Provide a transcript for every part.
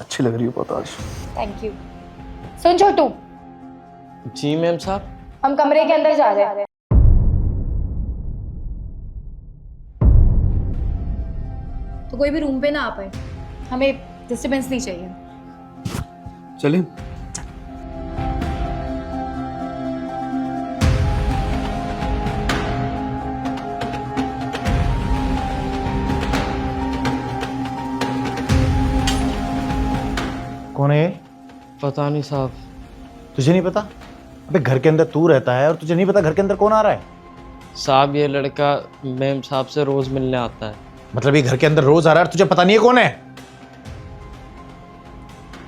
अच्छी लग रही हो बहुत आज। Thank you. सुन छोटू, जी मैम साहब। हम कमरे के अंदर जा रहे हैं। तो कोई भी रूम पे ना आ पाए, हमें डिस्टरबेंस नहीं चाहिए। चलें। कौन है ये? पता नहीं साहब। तुझे नहीं पता? अबे घर के अंदर तू रहता है और तुझे नहीं पता घर के अंदर कौन आ रहा है? साहब ये लड़का मैम साहब से रोज मिलने आता है। मतलब ये घर के अंदर रोज आ रहा है और तुझे पता नहीं है कौन है?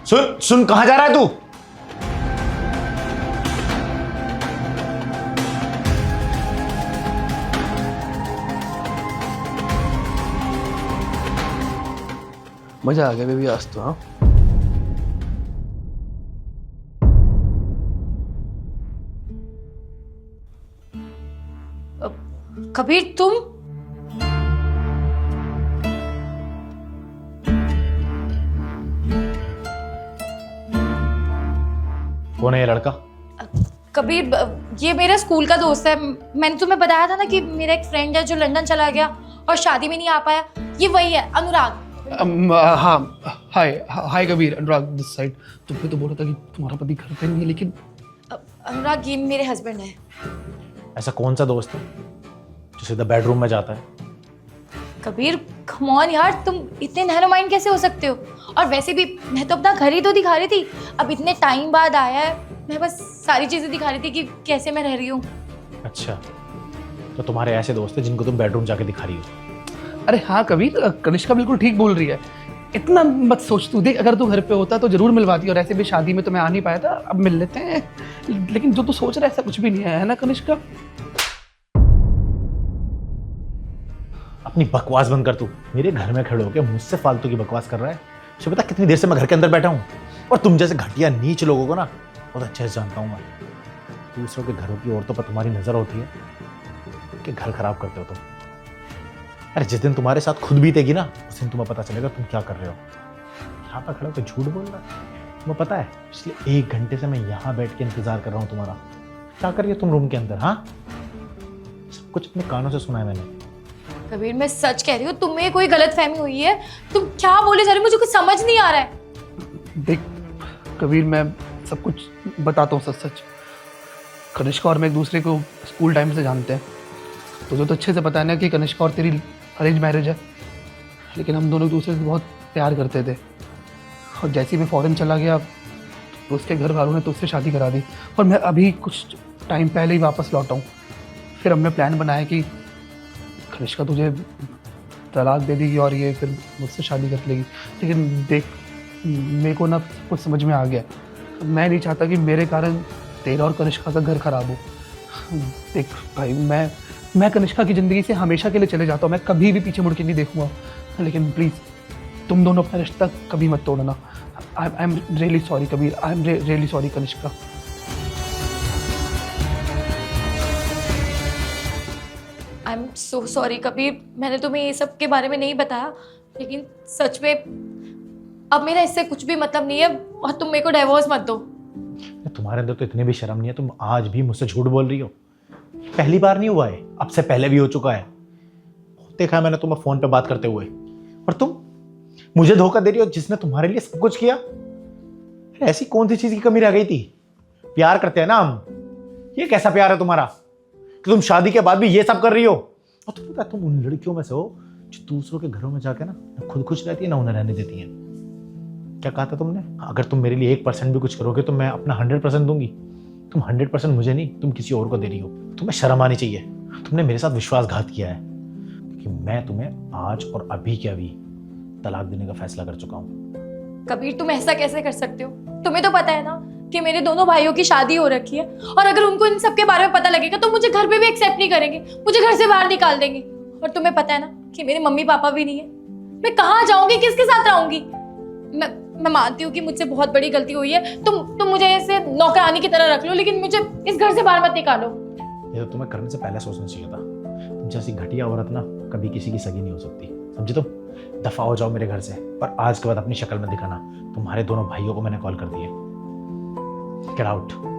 सुन सुन, कहां जा रहा है तू? मजा आ गया बेबी आज तो। हाँ कबीर तुम? कौन है ये लड़का? कबीर, ये मेरा स्कूल का दोस्त है। मैंने तुम्हें बताया था ना कि मेरा एक फ्रेंड है जो लंदन चला गया और शादी में नहीं आ पाया। ये वही है, अनुराग। हाँ, हाय कबीर, अनुराग दिस साइड। तुमने तो बोला था कि तुम्हारा पति घर पे नहीं है, लेकिन अनुराग ये मेरे हस्बैंड है। ऐसा कौन सा दोस्त है जो सीधा बेडरूम में जाता है? कबीर कम ऑन यार, तुम इतने नैरो माइंड कैसे हो सकते हो? और वैसे भी मैं तो अपना घर ही तो दिखा रही थी। अब इतने टाइम बाद आया है, मैं बस सारी चीजें दिखा रही थी कि कैसे मैं रह रही हूँ। अच्छा, तो तुम्हारे ऐसे दोस्त हैं जिनको तुम बेडरूम जाके दिखा रही हो? अरे हाँ कबीर, कनिष्का बिल्कुल ठीक बोल रही है। इतना मत सोच तू। देख, अगर तू घर पे होता तो जरूर मिलवाती, और ऐसे भी शादी में तो मैं आ नहीं पाया था, अब मिल लेते हैं। लेकिन जो तू सोच रहा है ऐसा कुछ भी नहीं है ना कनिष्का? अपनी बकवास बंद कर। तू मेरे घर में खड़े होकर मुझसे फालतू की बकवास कर रहा है। तुझे पता कितनी देर से मैं घर के अंदर बैठा हूँ? और तुम जैसे घटिया नीच लोगों को ना बहुत अच्छे से जानता हूँ मैं। दूसरों के घरों की औरतों पर तुम्हारी नजर होती है कि घर खराब करते हो तुम। अरे जिस दिन तुम्हारे साथ खुद बीतेगी ना, उस दिन तुम्हें पता चलेगा तुम क्या कर रहे हो। यहाँ पर खड़े होकर झूठ बोल रहा है, तुम्हें पता है पिछले 1 घंटे से मैं यहाँ बैठ के इंतजार कर रहा हूँ तुम्हारा। क्या कर रही हो तुम रूम के अंदर? हाँ, सब कुछ अपने कानों से सुना है मैंने। कबीर मैं सच कह रही हूँ, तुम्हें कोई गलतफहमी हुई है। तुम क्या बोले जा रहे हो, मुझे कुछ समझ नहीं आ रहा है। देख कबीर, मैं सब कुछ बताता हूँ सच सच। कनिष्का और मैं एक दूसरे को स्कूल टाइम से जानते हैं। तुझे तो अच्छे से पता है ना कि कनिष्का और तेरी अरेंज मैरिज है। लेकिन हम दोनों एक दूसरे से बहुत प्यार करते थे। और जैसे ही मैं फॉरेन चला गया तो उसके घर वालों ने तो उससे शादी करा दी, और मैं अभी कुछ टाइम पहले ही वापस लौटा हूँ। फिर हमने प्लान बनाया कि कनिष्का तुझे तलाक दे देगी और ये फिर मुझसे शादी कर लेगी। लेकिन देख, मेरे को ना कुछ समझ में आ गया। मैं नहीं चाहता कि मेरे कारण तेरा और कनिष्का का घर खराब हो। देख भाई, मैं कनिष्का की ज़िंदगी से हमेशा के लिए चले जाता हूँ। मैं कभी भी पीछे मुड़ के नहीं देखूंगा। लेकिन प्लीज़ तुम दोनों अपना रिश्ता कभी मत तोड़ना। I am really sorry Kabir, I am really sorry Kanishka. I am so sorry Kabir, मैंने तुम्हें ये सब के बारे में नहीं बताया। लेकिन सच में अब मेरा इससे कुछ भी मतलब नहीं है, और तुम मेरे को डिवोर्स मत दो। तुम्हारे अंदर तो इतनी भी शर्म नहीं है, तुम आज भी मुझसे झूठ बोल रही हो। पहली बार नहीं हुआ है, अब से पहले भी हो चुका है। देखा है मैंने तुम्हें फोन पे बात करते हुए, और तुम मुझे धोखा दे रही हो जिसने तुम्हारे लिए सब कुछ किया। ऐसी कौन सी चीज की कमी रह गई थी? प्यार करते हैं ना हम। ये कैसा प्यार है तुम्हारा कि तुम शादी के बाद भी ये सब कर रही हो? और तुम पता, तुम उन लड़कियों में से हो जो दूसरों के घरों में जाके ना खुद खुश रहती है ना उन्हें रहने देती है। क्या कहा था तुमने? अगर तुम मेरे लिए 1% भी कुछ करोगे तो मैं अपना 100% दूंगी। तुम 100% मुझे नहीं, तुम किसी और को दे रही हो। तुम्हें शर्म आनी चाहिए। तुमने मेरे साथ विश्वासघात किया है कि मैं तुम्हें आज और अभी के अभी तलाक देने का फैसला कर चुका हूँ। कबीर तुम ऐसा कैसे कर सकते हो? तुम्हें तो पता है ना कि मेरे दोनों भाइयों की शादी हो रखी है, और अगर उनको इन सब के बारे में पता लगेगा तो मुझे घर पे भी एक्सेप्ट नहीं करेंगे, मुझे घर से बाहर निकाल देंगे। और तुम्हें पता है ना कि मेरे मम्मी पापा भी नहीं है। मैं कहाँ जाऊंगी, किसके साथ रहूंगी? मैं मानती हूँ कि मुझसे बहुत बड़ी गलती हुई है। तुम मुझे ऐसे नौकरानी की तरह रख लो, लेकिन मुझे इस घर से बाहर मत निकालो। ये तो तुम्हें करने से पहले सोचना चाहिए था। तुम जैसी घटिया औरत ना कभी किसी की सगी नहीं हो सकती, समझी तुम? दफा हो जाओ मेरे घर से, पर आज के बाद अपनी शक्ल में दिखाना। तुम्हारे दोनों भाइयों को मैंने कॉल कर दिया। Get out.